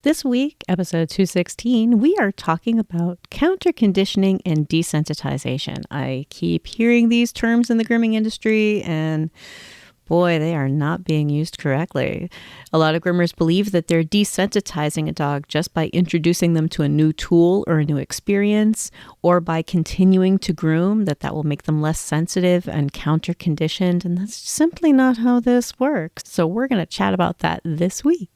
This week, episode 216, we are talking about counterconditioning and desensitization. I keep hearing these terms in the grooming industry, and boy, they are not being used correctly. A lot of groomers believe that they're desensitizing a dog just by introducing them to a new tool or a new experience, or by continuing to groom, that will make them less sensitive and counter-conditioned, and that's simply not how this works. So we're going to chat about that this week.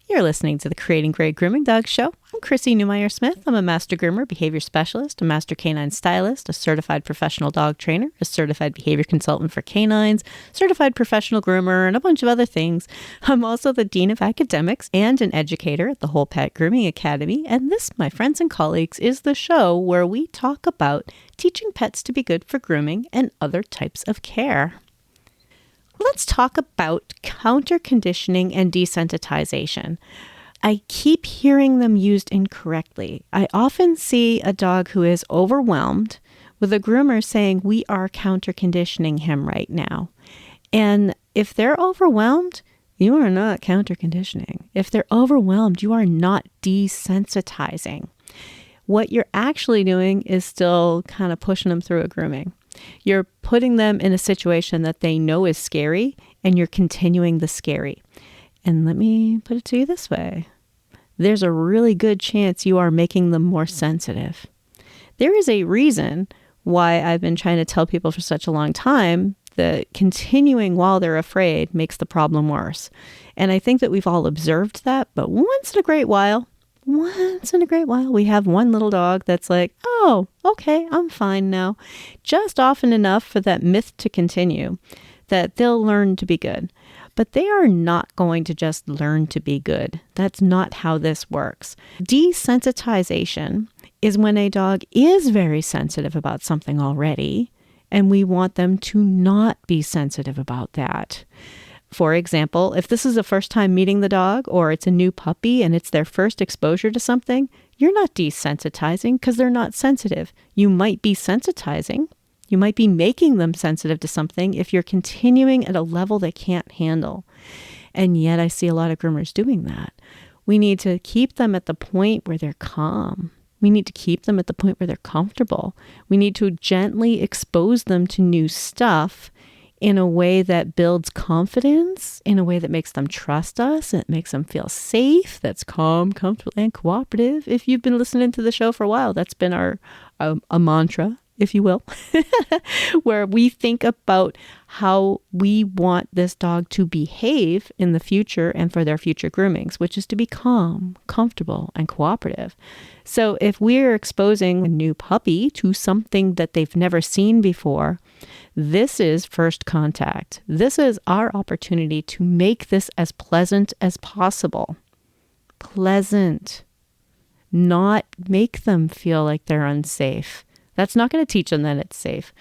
You're listening to the Creating Great Grooming Dogs Show. I'm Chrissy Newmeyer-Smith. I'm a master groomer, behavior specialist, a master canine stylist, a certified professional dog trainer, a certified behavior consultant for canines, certified professional groomer, and a bunch of other things. I'm also the dean of academics and an educator at the Whole Pet Grooming Academy. And this, my friends and colleagues, is the show where we talk about teaching pets to be good for grooming and other types of care. Let's talk about counterconditioning and desensitization. I keep hearing them used incorrectly. I often see a dog who is overwhelmed with a groomer saying, "We are counterconditioning him right now." And if they're overwhelmed, you are not counterconditioning. If they're overwhelmed, you are not desensitizing. What you're actually doing is still kind of pushing them through a grooming. You're putting them in a situation that they know is scary, and you're continuing the scary. And let me put it to you this way. There's a really good chance you are making them more sensitive. There is a reason why I've been trying to tell people for such a long time that continuing while they're afraid makes the problem worse. And I think that we've all observed that, but once in a great while, we have one little dog that's like, "Oh, okay, I'm fine now." Just often enough for that myth to continue, that they'll learn to be good. But they are not going to just learn to be good. That's not how this works. Desensitization is when a dog is very sensitive about something already, and we want them to not be sensitive about that. For example, if this is the first time meeting the dog, or it's a new puppy and it's their first exposure to something, you're not desensitizing because they're not sensitive. You might be sensitizing. You might be making them sensitive to something if you're continuing at a level they can't handle. And yet I see a lot of groomers doing that. We need to keep them at the point where they're calm. We need to keep them at the point where they're comfortable. We need to gently expose them to new stuff in a way that builds confidence, in a way that makes them trust us, and it makes them feel safe, that's calm, comfortable, and cooperative. If you've been listening to the show for a while, that's been our a mantra, if you will, where we think about how we want this dog to behave in the future and for their future groomings, which is to be calm, comfortable, and cooperative. So if we're exposing a new puppy to something that they've never seen before, this is first contact. This is our opportunity to make this as pleasant as possible. Pleasant. Not make them feel like they're unsafe. That's not going to teach them that it's safe.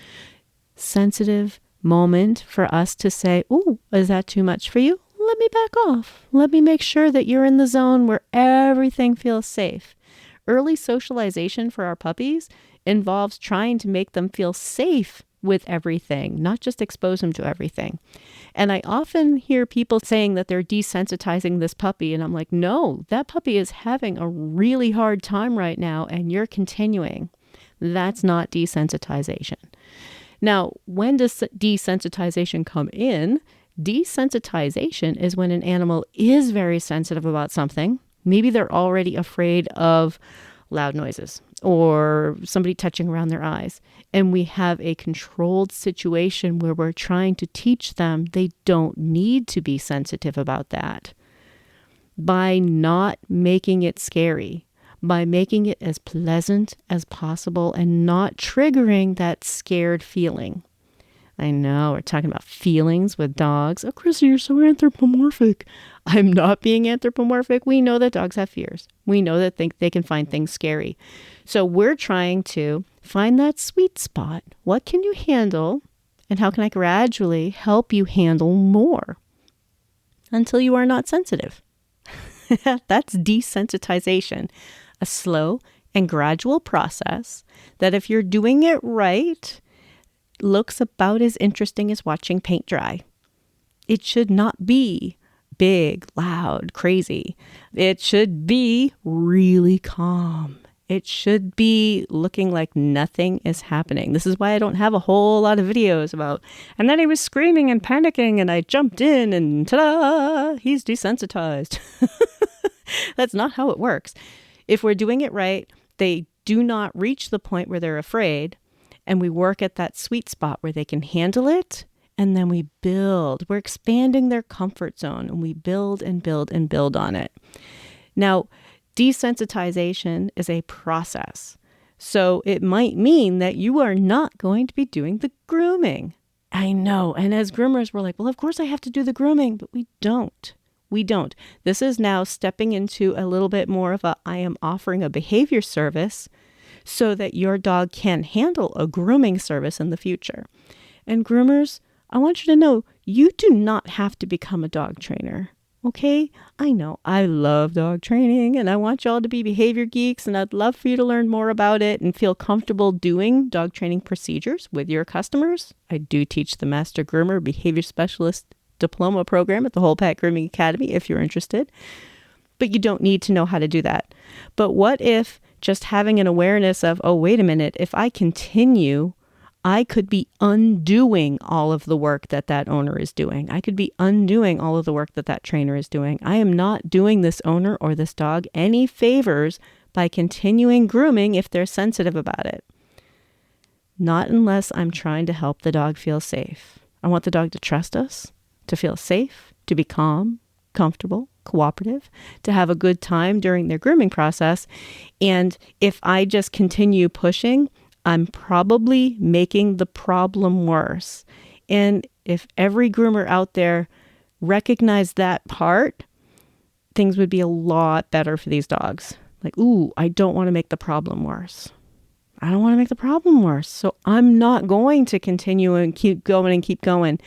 Sensitive moment for us to say, "Ooh, is that too much for you? Let me back off. Let me make sure that you're in the zone where everything feels safe." Early socialization for our puppies involves trying to make them feel safe with everything, not just expose them to everything. And I often hear people saying that they're desensitizing this puppy, and I'm like, no, that puppy is having a really hard time right now, and you're continuing. That's not desensitization. Now, when does desensitization come in? Desensitization is when an animal is very sensitive about something. Maybe they're already afraid of loud noises or somebody touching around their eyes. And we have a controlled situation where we're trying to teach them they don't need to be sensitive about that. By not making it scary, by making it as pleasant as possible and not triggering that scared feeling. I know, we're talking about feelings with dogs. "Oh, Chrissy, you're so anthropomorphic." I'm not being anthropomorphic. We know that dogs have fears. We know that they can find things scary. So we're trying to find that sweet spot. What can you handle? And how can I gradually help you handle more until you are not sensitive? That's desensitization, a slow and gradual process that if you're doing it right, looks about as interesting as watching paint dry. It should not be big, loud, crazy. It should be really calm. It should be looking like nothing is happening. This is why I don't have a whole lot of videos about, and then he was screaming and panicking and I jumped in and ta-da, he's desensitized. That's not how it works. If we're doing it right, they do not reach the point where they're afraid, and we work at that sweet spot where they can handle it, and then we build. We're expanding their comfort zone, and we build and build and build on it. Now, desensitization is a process. So it might mean that you are not going to be doing the grooming. I know. And as groomers, we're like, well, of course I have to do the grooming, but we don't. We don't. This is now stepping into a little bit more of I am offering a behavior service so that your dog can handle a grooming service in the future. And groomers, I want you to know, you do not have to become a dog trainer. Okay? I know I love dog training and I want y'all to be behavior geeks, and I'd love for you to learn more about it and feel comfortable doing dog training procedures with your customers. I do teach the Master Groomer Behavior Specialist Diploma program at the Whole Pet Grooming Academy if you're interested. But you don't need to know how to do that. But what if just having an awareness of, oh, wait a minute, if I continue, I could be undoing all of the work that that owner is doing. I could be undoing all of the work that that trainer is doing. I am not doing this owner or this dog any favors by continuing grooming if they're sensitive about it. Not unless I'm trying to help the dog feel safe. I want the dog to trust us, to feel safe, to be calm, comfortable, cooperative, to have a good time during their grooming process. And if I just continue pushing, I'm probably making the problem worse. And if every groomer out there recognized that part, things would be a lot better for these dogs. Like, ooh, I don't want to make the problem worse. I don't want to make the problem worse. So I'm not going to continue and keep going.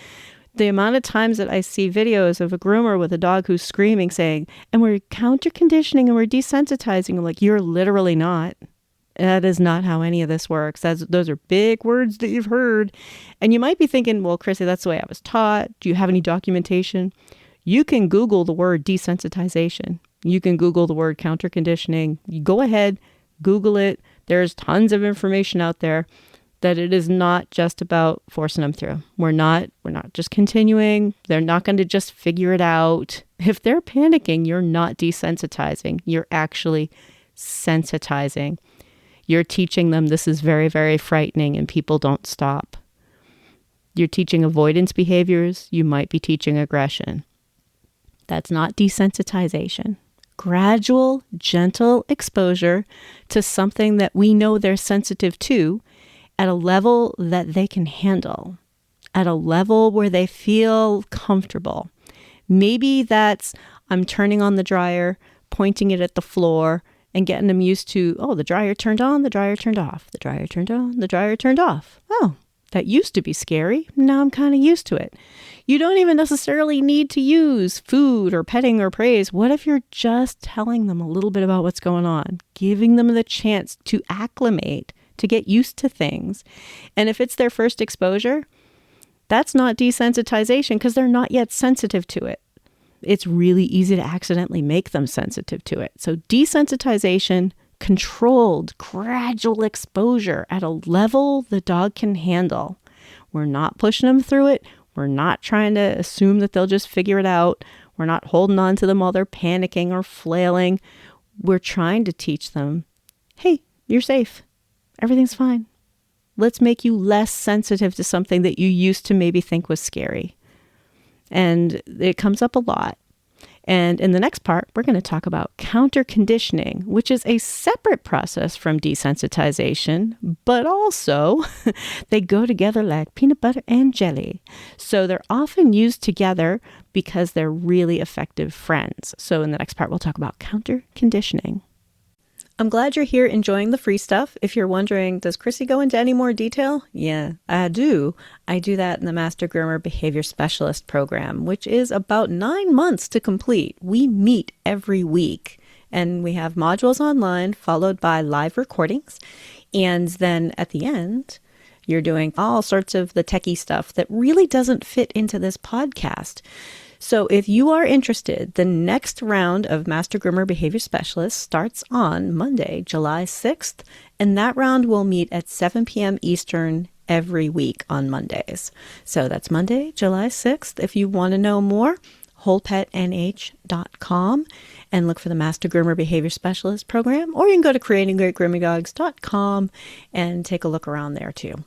The amount of times that I see videos of a groomer with a dog who's screaming saying, and we're counter-conditioning and we're desensitizing, I'm like, you're literally not. That is not how any of this works. Those are big words that you've heard. And you might be thinking, well, Chrissy, that's the way I was taught. Do you have any documentation? You can Google the word desensitization. You can Google the word counter-conditioning. You go ahead, Google it. There's tons of information out there that it is not just about forcing them through. We're not just continuing. They're not going to just figure it out. If they're panicking, you're not desensitizing. You're actually sensitizing. You're teaching them this is very, very frightening and people don't stop. You're teaching avoidance behaviors. You might be teaching aggression. That's not desensitization. Gradual, gentle exposure to something that we know they're sensitive to at a level that they can handle, at a level where they feel comfortable. Maybe that's I'm turning on the dryer, pointing it at the floor, and getting them used to, oh, the dryer turned on, the dryer turned off, the dryer turned on, the dryer turned off. Oh, that used to be scary. Now I'm kind of used to it. You don't even necessarily need to use food or petting or praise. What if you're just telling them a little bit about what's going on, giving them the chance to acclimate, to get used to things? And if it's their first exposure, that's not desensitization because they're not yet sensitive to it. It's really easy to accidentally make them sensitive to it. So desensitization, controlled, gradual exposure at a level the dog can handle. We're not pushing them through it. We're not trying to assume that they'll just figure it out. We're not holding on to them while they're panicking or flailing. We're trying to teach them, hey, you're safe. Everything's fine. Let's make you less sensitive to something that you used to maybe think was scary. And it comes up a lot. And in the next part, we're going to talk about counter-conditioning, which is a separate process from desensitization, but also they go together like peanut butter and jelly. So they're often used together because they're really effective friends. So in the next part, we'll talk about counter-conditioning. I'm glad you're here enjoying the free stuff. If you're wondering, does Chrissy go into any more detail? Yeah, I do. I do that in the Master Groomer Behavior Specialist program, which is about 9 months to complete. We meet every week and we have modules online followed by live recordings. And then at the end, you're doing all sorts of the techie stuff that really doesn't fit into this podcast. So if you are interested, the next round of Master Groomer Behavior Specialists starts on Monday, July 6th, and that round will meet at 7 p.m. Eastern every week on Mondays. So that's Monday, July 6th. If you want to know more, wholepetnh.com and look for the Master Groomer Behavior Specialist program, or you can go to creatinggreatgroomingdogs.com and take a look around there too.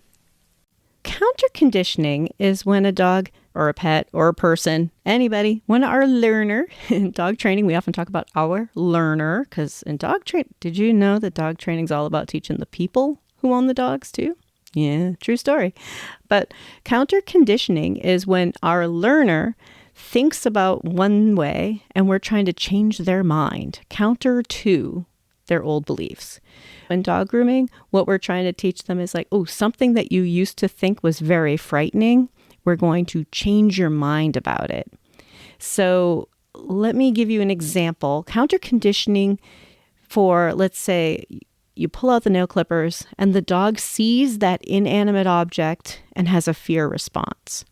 Counterconditioning is when a dog or a pet or a person, anybody, when our learner, in dog training, we often talk about our learner, because in dog training, did you know that dog training is all about teaching the people who own the dogs too? Yeah, true story. But counterconditioning is when our learner thinks about one way and we're trying to change their mind, counter to their old beliefs. In dog grooming, what we're trying to teach them is like, oh, something that you used to think was very frightening, we're going to change your mind about it. So let me give you an example. Counterconditioning for, let's say, you pull out the nail clippers and the dog sees that inanimate object and has a fear response.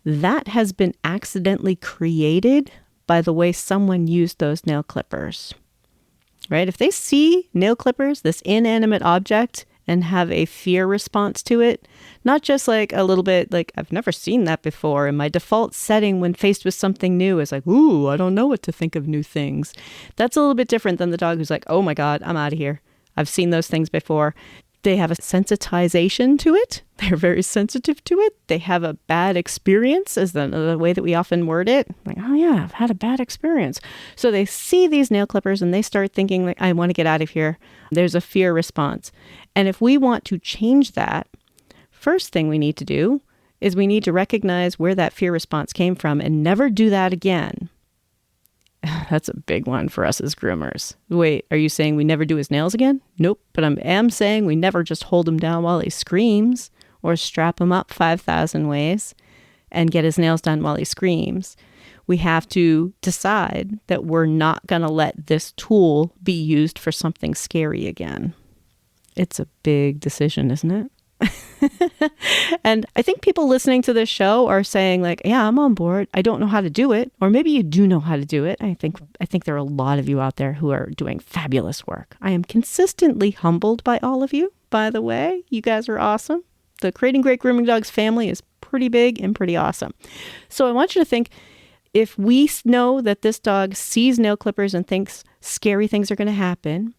That has been accidentally created by the way someone used those nail clippers. Right? If they see nail clippers, this inanimate object, and have a fear response to it, not just like a little bit like, I've never seen that before. And my default setting when faced with something new is like, ooh, I don't know what to think of new things. That's a little bit different than the dog who's like, oh my God, I'm out of here. I've seen those things before. They have a sensitization to it. They're very sensitive to it. They have a bad experience, is the way that we often word it. Like, oh yeah, I've had a bad experience. So they see these nail clippers and they start thinking like, I want to get out of here. There's a fear response. And if we want to change that, first thing we need to do is we need to recognize where that fear response came from and never do that again. That's a big one for us as groomers. Wait, are you saying we never do his nails again? Nope, but I am saying we never just hold him down while he screams or strap him up 5,000 ways and get his nails done while he screams. We have to decide that we're not going to let this tool be used for something scary again. It's a big decision, isn't it? And I think people listening to this show are saying like, yeah, I'm on board. I don't know how to do it. Or maybe you do know how to do it. I think there are a lot of you out there who are doing fabulous work. I am consistently humbled by all of you, by the way. You guys are awesome. The Creating Great Grooming Dogs family is pretty big and pretty awesome. So I want you to think, if we know that this dog sees nail clippers and thinks scary things are going to happen,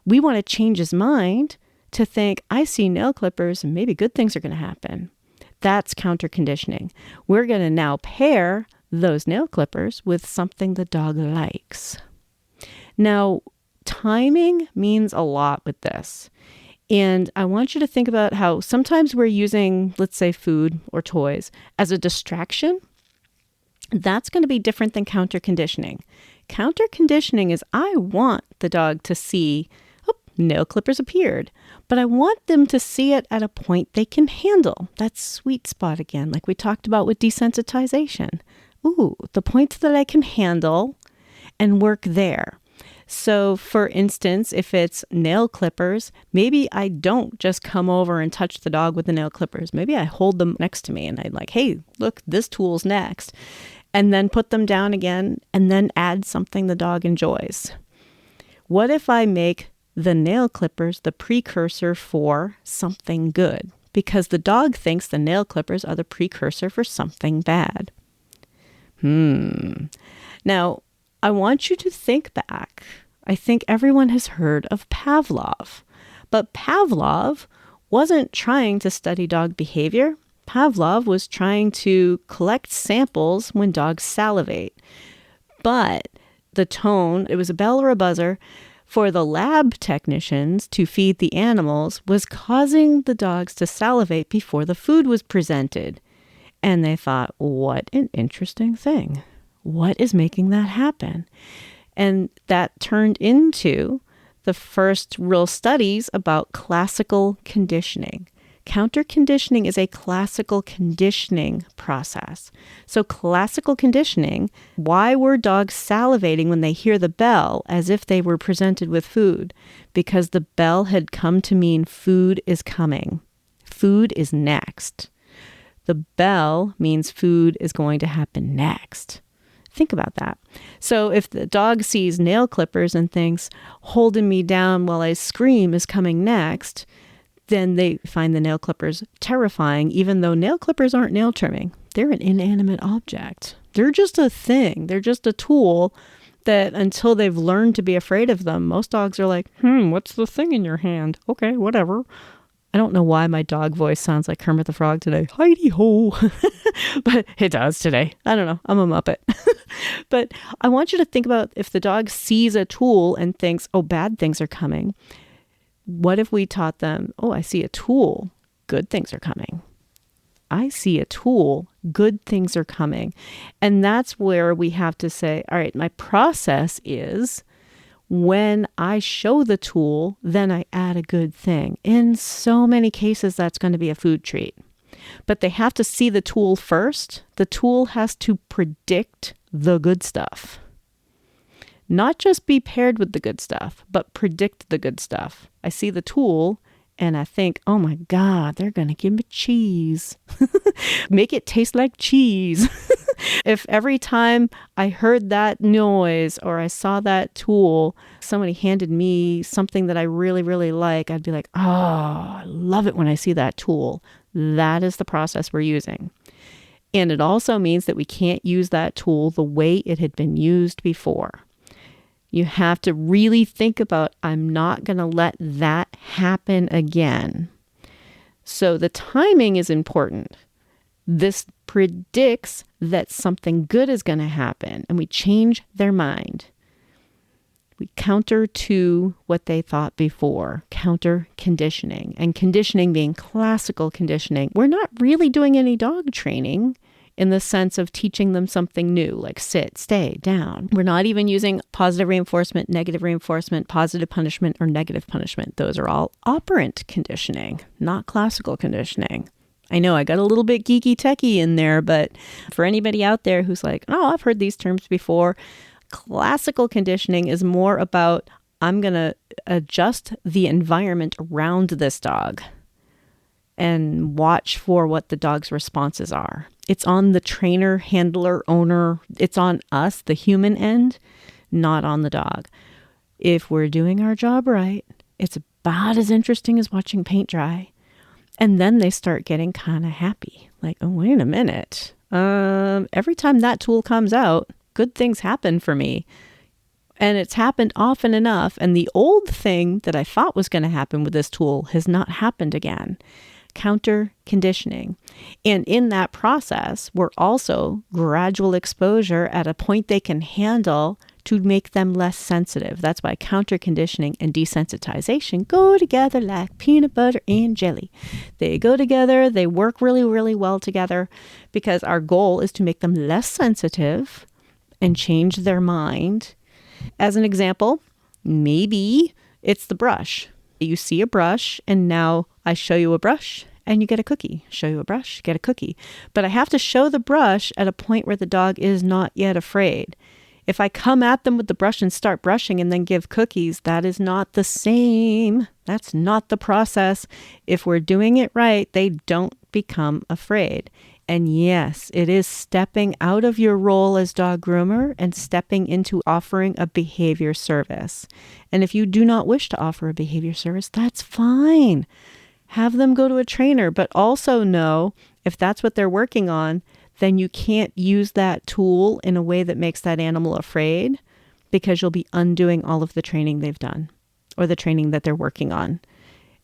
we want to change his mind to think, I see nail clippers and maybe good things are going to happen. That's counterconditioning. We're going to now pair those nail clippers with something the dog likes. Now, timing means a lot with this. And I want you to think about how sometimes we're using, let's say, food or toys as a distraction. That's going to be different than counterconditioning. Counterconditioning is, I want the dog to see, nail clippers appeared, but I want them to see it at a point they can handle. That sweet spot again, like we talked about with desensitization. Ooh, the points that I can handle and work there. So for instance, if it's nail clippers, maybe I don't just come over and touch the dog with the nail clippers. Maybe I hold them next to me and I'm like, hey, look, this tool's next. And then put them down again and then add something the dog enjoys. What if I make the nail clippers the precursor for something good? Because the dog thinks the nail clippers are the precursor for something bad. Now, I want you to think back. I think everyone has heard of Pavlov. But Pavlov wasn't trying to study dog behavior. Pavlov was trying to collect samples when dogs salivate. But the tone, it was a bell or a buzzer, for the lab technicians to feed the animals was causing the dogs to salivate before the food was presented. And they thought, what an interesting thing. What is making that happen? And that turned into the first real studies about classical conditioning. Counterconditioning is a classical conditioning process. So classical conditioning, why were dogs salivating when they hear the bell as if they were presented with food? Because the bell had come to mean food is coming. Food is next. The bell means food is going to happen next. Think about that. So if the dog sees nail clippers and thinks, holding me down while I scream is coming next, then they find the nail clippers terrifying, even though nail clippers aren't nail trimming. They're an inanimate object. They're just a thing. They're just a tool that until they've learned to be afraid of them, most dogs are like, what's the thing in your hand? Okay, whatever. I don't know why my dog voice sounds like Kermit the Frog today. Heidi-ho. But it does today. I don't know. I'm a Muppet. But I want you to think about if the dog sees a tool and thinks, oh, bad things are coming. What if we taught them, oh, I see a tool. Good things are coming. I see a tool. Good things are coming. And that's where we have to say, all right, my process is when I show the tool, then I add a good thing. In so many cases, that's going to be a food treat. But they have to see the tool first. The tool has to predict the good stuff. Not just be paired with the good stuff, but predict the good stuff. I see the tool and I think, oh my God, they're going to give me cheese. Make it taste like cheese. If every time I heard that noise or I saw that tool, somebody handed me something that I really, really like, I'd be like, oh, I love it when I see that tool. That is the process we're using. And it also means that we can't use that tool the way it had been used before. You have to really think about, I'm not going to let that happen again. So the timing is important. This predicts that something good is going to happen, and we change their mind. We counter to what they thought before, counter conditioning, and conditioning being classical conditioning. We're not really doing any dog training in the sense of teaching them something new, like sit, stay, down. We're not even using positive reinforcement, negative reinforcement, positive punishment, or negative punishment. Those are all operant conditioning, not classical conditioning. I know I got a little bit geeky techie in there, but for anybody out there who's like, oh, I've heard these terms before, classical conditioning is more about, I'm going to adjust the environment around this dog and watch for what the dog's responses are. It's on the trainer, handler, owner. It's on us, the human end, not on the dog. If we're doing our job right, it's about as interesting as watching paint dry. And then they start getting kind of happy. Like, oh, wait a minute. Every time that tool comes out, good things happen for me. And it's happened often enough. And the old thing that I thought was going to happen with this tool has not happened again. Counter conditioning. And in that process, we're also gradual exposure at a point they can handle to make them less sensitive. That's why counter conditioning and desensitization go together like peanut butter and jelly. They go together, they work really, really well together because our goal is to make them less sensitive and change their mind. As an example, maybe it's the brush. You see a brush and now I show you a brush and you get a cookie. Show you a brush, get a cookie. But I have to show the brush at a point where the dog is not yet afraid. If I come at them with the brush and start brushing and then give cookies, that is not the same. That's not the process. If we're doing it right, they don't become afraid. And yes, it is stepping out of your role as dog groomer and stepping into offering a behavior service. And if you do not wish to offer a behavior service, that's fine. Have them go to a trainer, but also know if that's what they're working on, then you can't use that tool in a way that makes that animal afraid because you'll be undoing all of the training they've done or the training that they're working on.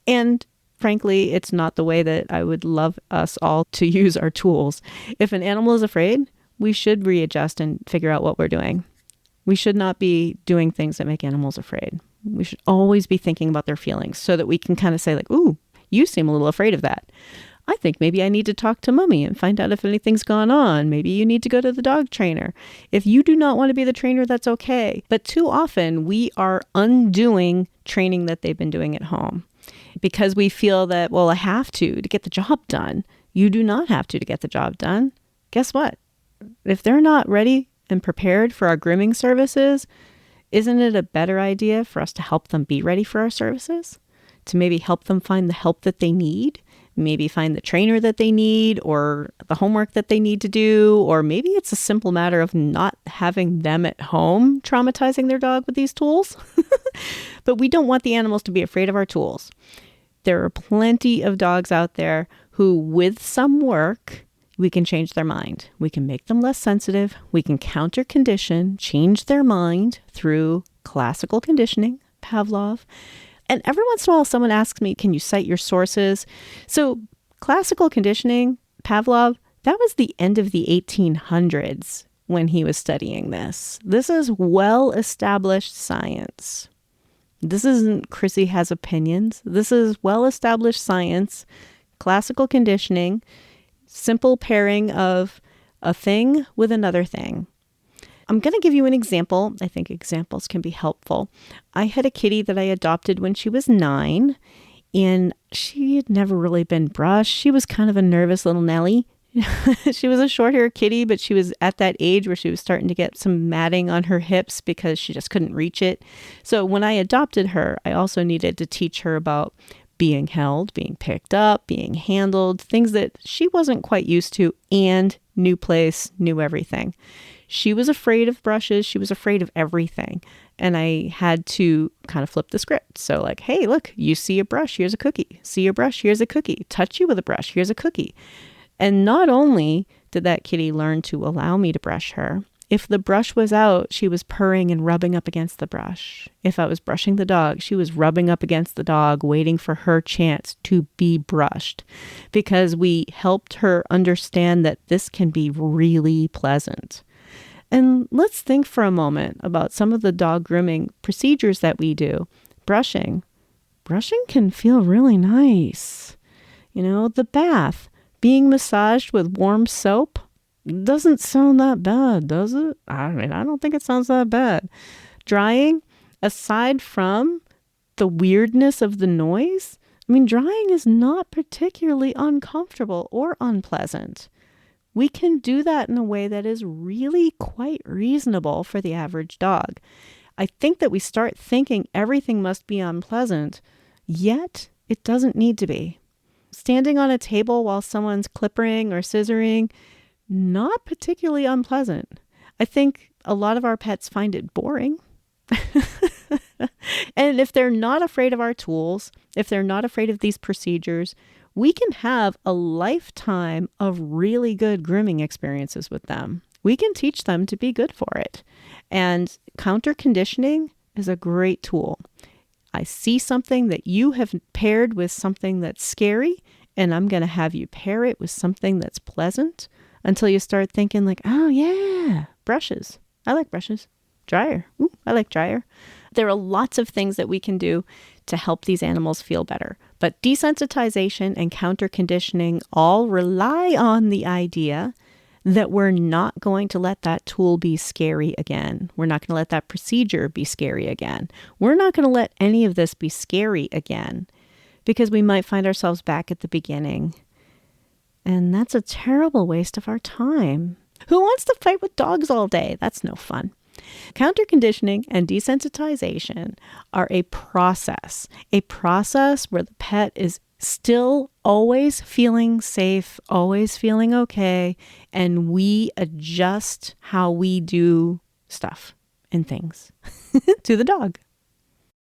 And frankly, it's not the way that I would love us all to use our tools. If an animal is afraid, we should readjust and figure out what we're doing. We should not be doing things that make animals afraid. We should always be thinking about their feelings so that we can kind of say like, ooh, you seem a little afraid of that. I think maybe I need to talk to mommy and find out if anything's gone on. Maybe you need to go to the dog trainer. If you do not want to be the trainer, that's okay. But too often we are undoing training that they've been doing at home because we feel that, well, I have to get the job done. You do not have to get the job done. Guess what? If they're not ready and prepared for our grooming services, isn't it a better idea for us to help them be ready for our services? To maybe help them find the help that they need? maybe find the trainer that they need or the homework that they need to do, or maybe it's a simple matter of not having them at home traumatizing their dog with these tools. But we don't want the animals to be afraid of our tools. There are plenty of dogs out there who, with some work, we can change their mind. We can make them less sensitive. We can counter condition, change their mind through classical conditioning, Pavlov. And every once in a while, someone asks me, can you cite your sources? So classical conditioning, Pavlov, that was the end of the 1800s when he was studying this. This is well-established science. This isn't Chrissy has opinions. This is well-established science, classical conditioning, simple pairing of a thing with another thing. I'm going to give you an example. I think examples can be helpful. I had a kitty that I adopted when she was 9, and she had never really been brushed. She was kind of a nervous little Nellie. She was a short-haired kitty, but she was at that age where she was starting to get some matting on her hips because she just couldn't reach it. So when I adopted her, I also needed to teach her about being held, being picked up, being handled, things that she wasn't quite used to, and new place, new everything. She was afraid of brushes. She was afraid of everything. And I had to kind of flip the script. So like, hey, look, you see a brush, here's a cookie. See a brush, here's a cookie. Touch you with a brush, here's a cookie. And not only did that kitty learn to allow me to brush her, if the brush was out, she was purring and rubbing up against the brush. If I was brushing the dog, she was rubbing up against the dog, waiting for her chance to be brushed, because we helped her understand that this can be really pleasant. And let's think for a moment about some of the dog grooming procedures that we do. Brushing. Brushing can feel really nice. You know, the bath, being massaged with warm soap, doesn't sound that bad, does it? I mean, I don't think it sounds that bad. Drying, aside from the weirdness of the noise, I mean, drying is not particularly uncomfortable or unpleasant. We can do that in a way that is really quite reasonable for the average dog. I think that we start thinking everything must be unpleasant, yet it doesn't need to be. Standing on a table while someone's clippering or scissoring, not particularly unpleasant. I think a lot of our pets find it boring. And if they're not afraid of our tools, if they're not afraid of these procedures, we can have a lifetime of really good grooming experiences with them. We can teach them to be good for it. And counter conditioning is a great tool. I see something that you have paired with something that's scary, and I'm going to have you pair it with something that's pleasant until you start thinking like, oh yeah, brushes. I like brushes. Dryer. Ooh, I like dryer. There are lots of things that we can do to help these animals feel better. But desensitization and counter conditioning all rely on the idea that we're not going to let that tool be scary again. We're not going to let that procedure be scary again. We're not going to let any of this be scary again, because we might find ourselves back at the beginning. And that's a terrible waste of our time. Who wants to fight with dogs all day? That's no fun. Counter conditioning and desensitization are a process where the pet is still always feeling safe, always feeling okay, and we adjust how we do stuff and things to the dog.